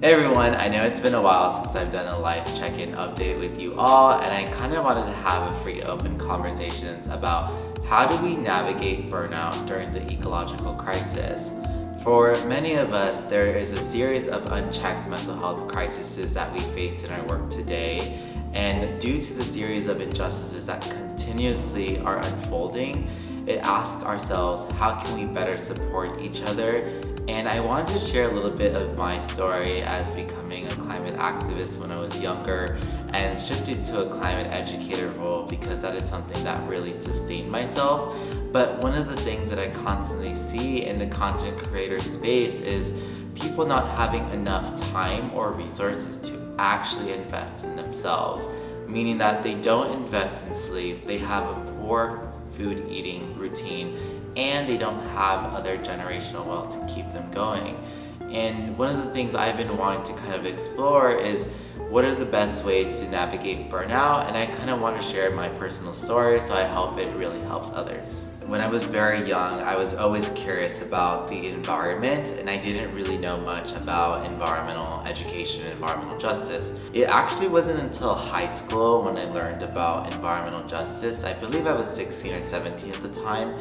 Hey everyone, I know it's been a while since I've done a live check-in update with you all, and I kind of wanted to have a free open conversations about how do we navigate burnout during the ecological crisis. For many of us, there is a series of unchecked mental health crises that we face in our work today, and due to the series of injustices that continuously are unfolding, it asks ourselves, how can we better support each other? And I wanted to share a little bit of my story as becoming a climate activist when I was younger and shifted to a climate educator role because that is something that really sustained myself. But one of the things that I constantly see in the content creator space is people not having enough time or resources to actually invest in themselves, meaning that they don't invest in sleep, they have a poor food eating routine, and they don't have other generational wealth to keep them going. And one of the things I've been wanting to kind of explore is what are the best ways to navigate burnout, and I kind of want to share my personal story so I hope it really helps others. When I was very young, I was always curious about the environment, and I didn't really know much about environmental education and environmental justice. It actually wasn't until high school when I learned about environmental justice. I believe I was 16 or 17 at the time.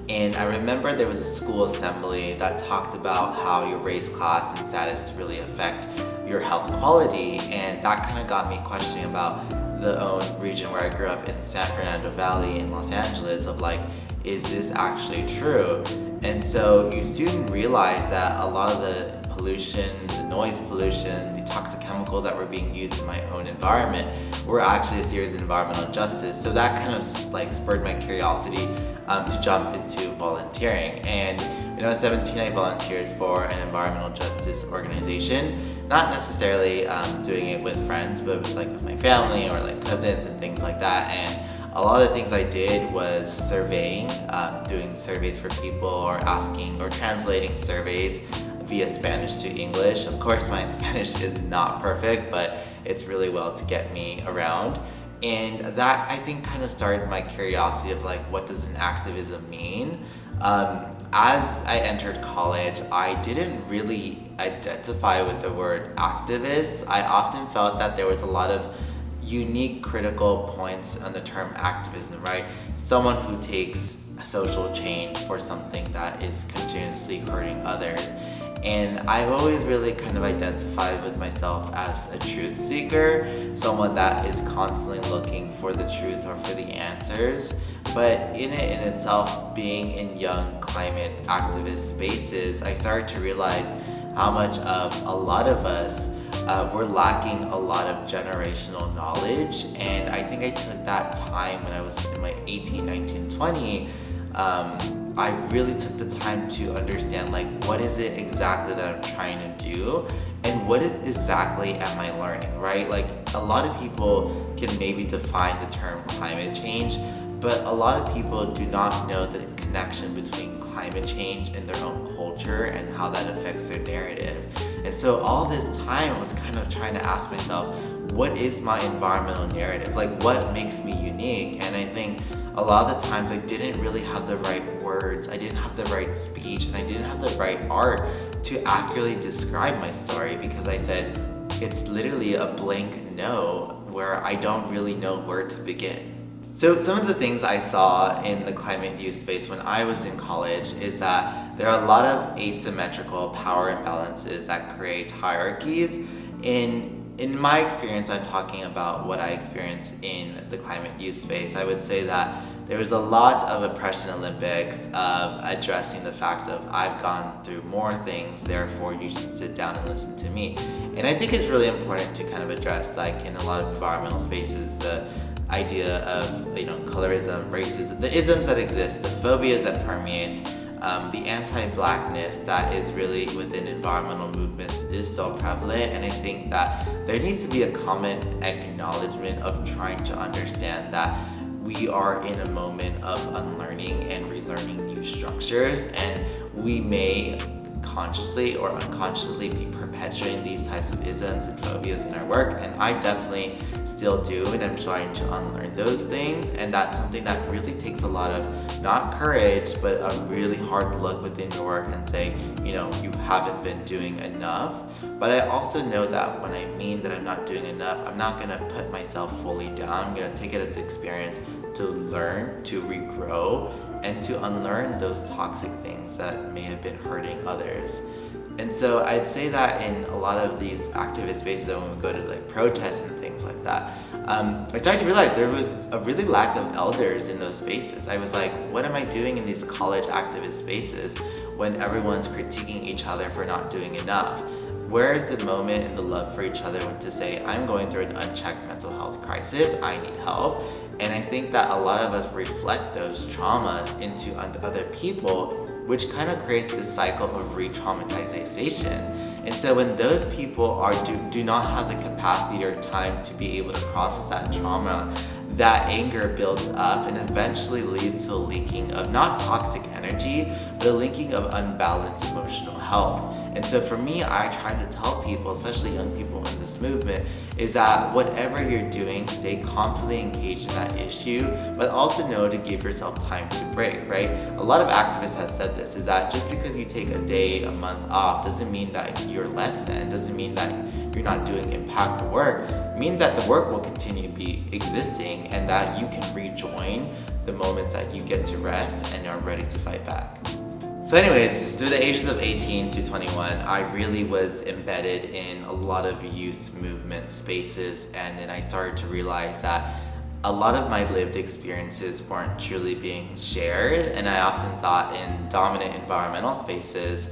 And I remember there was a school assembly that talked about how your race, class, and status really affect your health quality, and that kind of got me questioning about the own region where I grew up in San Fernando Valley in Los Angeles of like, is this actually true? And so you soon realize that a lot of the pollution, the noise pollution, the toxic chemicals that were being used in my own environment were actually a series of environmental justice. So that kind of like spurred my curiosity to jump into volunteering. And when I was 17, I volunteered for an environmental justice organization, not necessarily doing it with friends, but it was like with my family or like cousins and things like that. And a lot of the things I did was surveying, doing surveys for people or asking or translating surveys via Spanish to English. Of course, my Spanish is not perfect, but it's really well to get me around. And that, I think, kind of started my curiosity of like, what does an activism mean? As I entered college, I didn't really identify with the word activist. I often felt that there was a lot of unique critical points on the term activism, right? Someone who takes social change for something that is continuously hurting others. And I've always really kind of identified with myself as a truth seeker, someone that is constantly looking for the truth or for the answers. But in itself, being in young climate activist spaces, I started to realize how much of a lot of us were lacking a lot of generational knowledge. And I think I took that time when I was in my 18, 19, 20, I really took the time to understand like what is it exactly that I'm trying to do and what is exactly am I learning, right? Like a lot of people can maybe define the term climate change, but a lot of people do not know the connection between climate change and their own culture and how that affects their narrative. And so all this time I was kind of trying to ask myself, what is my environmental narrative? Like what makes me unique? And I think a lot of the times I didn't really have the right words, I didn't have the right speech, and I didn't have the right art to accurately describe my story because I said, it's literally a blank no where I don't really know where to begin. So some of the things I saw in the climate youth space when I was in college is that there are a lot of asymmetrical power imbalances that create hierarchies. In my experience, I'm talking about what I experienced in the climate youth space. I would say that there was a lot of oppression Olympics of addressing the fact of I've gone through more things, therefore you should sit down and listen to me. And I think it's really important to kind of address, like in a lot of environmental spaces, the idea of colorism, racism, the isms that exist, the phobias that permeate, the anti-blackness that is really within environmental movements is so prevalent, and I think that there needs to be a common acknowledgement of trying to understand that we are in a moment of unlearning and relearning new structures, and we may consciously or unconsciously be perpetuating these types of isms and phobias in our work, and I definitely still do, and I'm trying to unlearn those things. And that's something that really takes a lot of, not courage, but a really hard look within your work and say, you haven't been doing enough. But I also know that when I mean that I'm not doing enough, I'm not gonna put myself fully down. I'm gonna take it as an experience to learn, to regrow, and to unlearn those toxic things that may have been hurting others. And so I'd say that in a lot of these activist spaces, when we go to like protests and things like that, I started to realize there was a really lack of elders in those spaces. I was like, what am I doing in these college activist spaces when everyone's critiquing each other for not doing enough? Where is the moment and the love for each other to say, I'm going through an unchecked mental health crisis, I need help? And I think that a lot of us reflect those traumas into other people, which kind of creates this cycle of re-traumatization. And so when those people do not have the capacity or time to be able to process that trauma, that anger builds up and eventually leads to a leaking of not toxic energy, but a leaking of unbalanced emotional health. And so for me, I try to tell people, especially young people in this movement, is that whatever you're doing, stay confidently engaged in that issue, but also know to give yourself time to break, right? A lot of activists have said this, is that just because you take a day, a month off, doesn't mean that you're less than, doesn't mean that you're not doing impactful work. It means that the work will continue to be existing and that you can rejoin the moments that you get to rest and are ready to fight back. So anyways, through the ages of 18 to 21, I really was embedded in a lot of youth movement spaces, and then I started to realize that a lot of my lived experiences weren't truly being shared, and I often thought in dominant environmental spaces,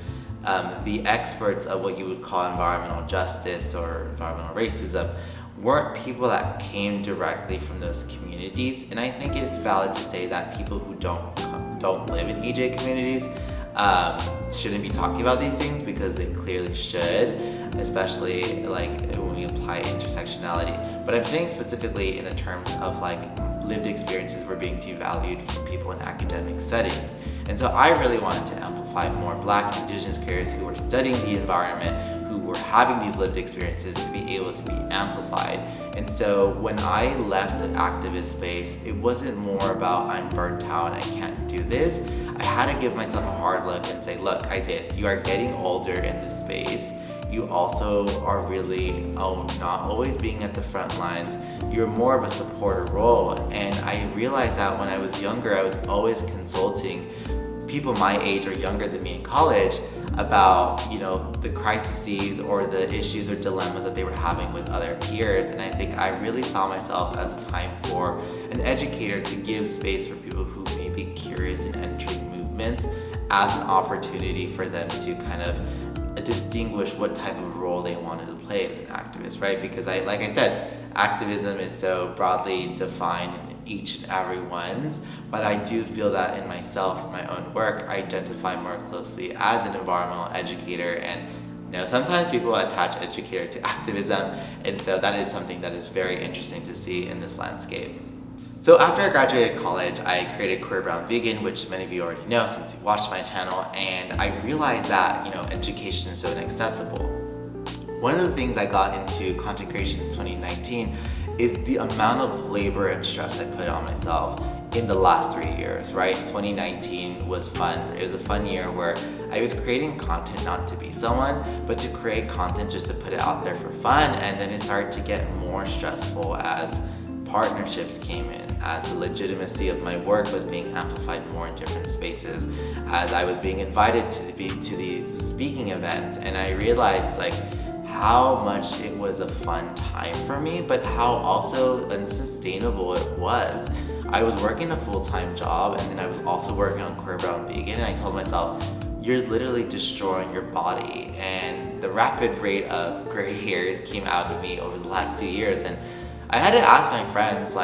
the experts of what you would call environmental justice or environmental racism weren't people that came directly from those communities. And I think it's valid to say that people who don't live in EJ communities shouldn't be talking about these things, because they clearly should, especially like when we apply intersectionality. But I'm saying specifically in the terms of like lived experiences were being devalued from people in academic settings. And so I really wanted to amplify more Black, Indigenous careers who were studying the environment, who were having these lived experiences, to be able to be amplified. And so when I left the activist space, it wasn't more about I'm burnt out and I can't do this. I had to give myself a hard look and say, look, Isaiah, you are getting older in this space. You also are really not always being at the front lines. You're more of a supporter role. And I realized that when I was younger, I was always consulting people my age or younger than me in college about, the crises or the issues or dilemmas that they were having with other peers. And I think I really saw myself as a time for an educator to give space for people who may be curious in entering movements as an opportunity for them to kind of distinguish what type of role they wanted to play as an activist, right? Because like I said, activism is so broadly defined in each and every one's, but I do feel that in myself, in my own work, I identify more closely as an environmental educator. And sometimes people attach educator to activism, and so that is something that is very interesting to see in this landscape. So after I graduated college, I created Queer Brown Vegan, which many of you already know since you watched my channel, and I realized that, education is so inaccessible. One of the things I got into content creation in 2019 is the amount of labor and stress I put on myself in the last 3 years, right? 2019 was fun. It was a fun year where I was creating content not to be someone, but to create content just to put it out there for fun. And then it started to get more stressful as partnerships came in, as the legitimacy of my work was being amplified more in different spaces, as I was being invited to these speaking events, and I realized how much it was a fun time for me, but how also unsustainable it was. I was working a full-time job, and then I was also working on Queer Brown Vegan, and I told myself, you're literally destroying your body. And the rapid rate of gray hairs came out of me over the last 2 years, and I had to ask my friends,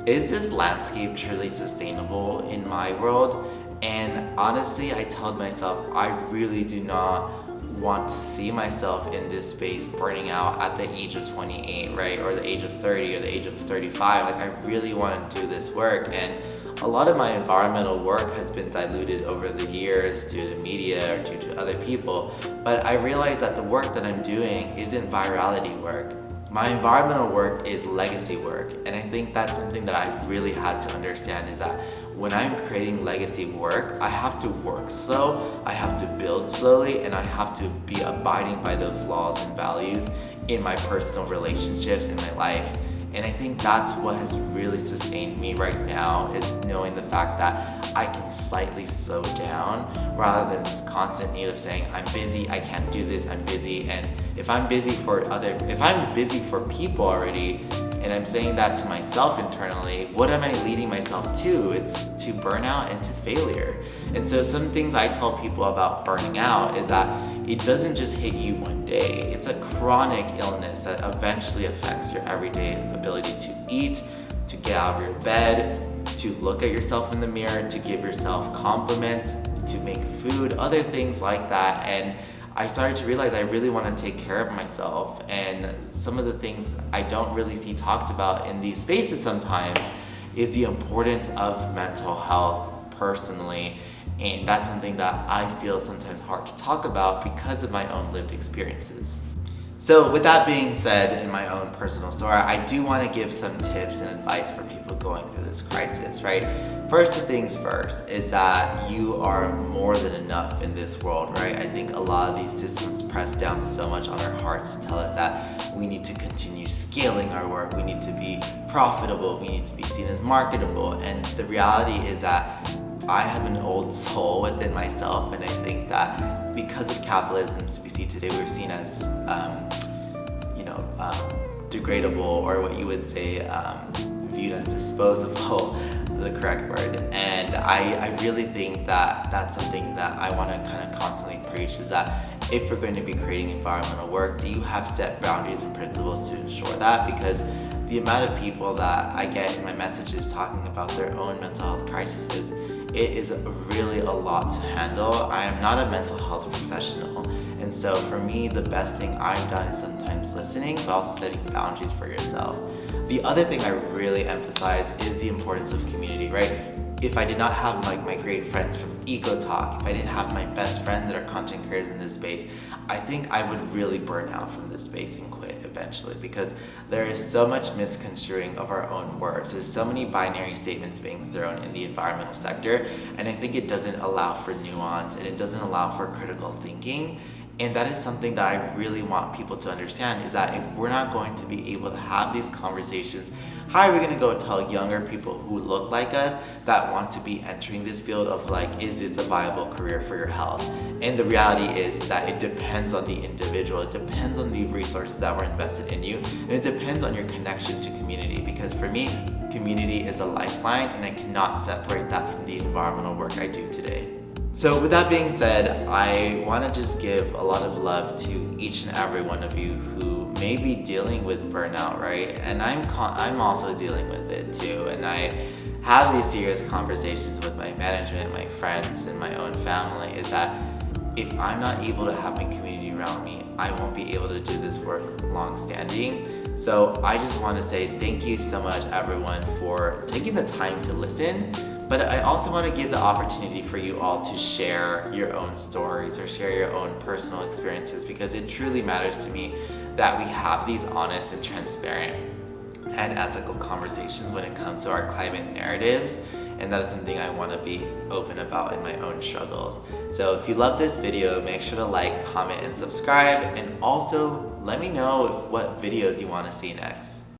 is this landscape truly sustainable in my world? And honestly, I told myself, I really do not want to see myself in this space burning out at the age of 28, right? Or the age of 30 or the age of 35. I really want to do this work. And a lot of my environmental work has been diluted over the years due to media or due to other people, but I realized that the work that I'm doing isn't virality work. My environmental work is legacy work, and I think that's something that I really had to understand, is that when I'm creating legacy work, I have to work slow, I have to build slowly, and I have to be abiding by those laws and values in my personal relationships in my life. And I think that's what has really sustained me right now, is knowing the fact that I can slightly slow down rather than this constant need of saying, I'm busy, I can't do this, I'm busy. And if I'm busy for people already, and I'm saying that to myself internally, what am I leading myself to? It's to burnout and to failure. And so some things I tell people about burning out is that it doesn't just hit you one day. It's a chronic illness that eventually affects your everyday ability to eat, to get out of your bed, to look at yourself in the mirror, to give yourself compliments, to make food, other things like that. And I started to realize I really want to take care of myself. And some of the things I don't really see talked about in these spaces sometimes is the importance of mental health personally. And that's something that I feel sometimes hard to talk about because of my own lived experiences. So with that being said, in my own personal story, I do want to give some tips and advice for people going through this crisis, right? First things first is that you are more than enough in this world, right? I think a lot of these systems press down so much on our hearts to tell us that we need to continue scaling our work, we need to be profitable, we need to be seen as marketable. And the reality is that I have an old soul within myself, and I think that because of capitalism we see today, we're seen as degradable, or what you would say viewed as disposable, the correct word. And I really think that that's something that I want to kind of constantly preach, is that if we're going to be creating environmental work, do you have set boundaries and principles to ensure that? Because the amount of people that I get in my messages talking about their own mental health crises, it is really a lot to handle. I am not a mental health professional, and so for me, the best thing I've done is sometimes listening, but also setting boundaries for yourself. The other thing I really emphasize is the importance of community, right? If I did not have my great friends from Eco Talk, if I didn't have my best friends that are content creators in this space, I think I would really burn out from this space and quit eventually, because there is so much misconstruing of our own words. There's so many binary statements being thrown in the environmental sector, and I think it doesn't allow for nuance, and it doesn't allow for critical thinking. And that is something that I really want people to understand, is that if we're not going to be able to have these conversations, how are we going to go tell younger people who look like us that want to be entering this field of is this a viable career for your health? And the reality is that it depends on the individual, it depends on the resources that were invested in you, and it depends on your connection to community. Because for me, community is a lifeline, and I cannot separate that from the environmental work I do today. So with that being said, I want to just give a lot of love to each and every one of you who may be dealing with burnout, right? And I'm also dealing with it too. And I have these serious conversations with my management, my friends, and my own family, is that if I'm not able to have my community around me, I won't be able to do this work long standing. So I just want to say thank you so much, everyone, for taking the time to listen. But I also want to give the opportunity for you all to share your own stories or share your own personal experiences, because it truly matters to me that we have these honest and transparent and ethical conversations when it comes to our climate narratives. And that is something I want to be open about in my own struggles. So if you love this video, make sure to like, comment, and subscribe. And also let me know what videos you want to see next.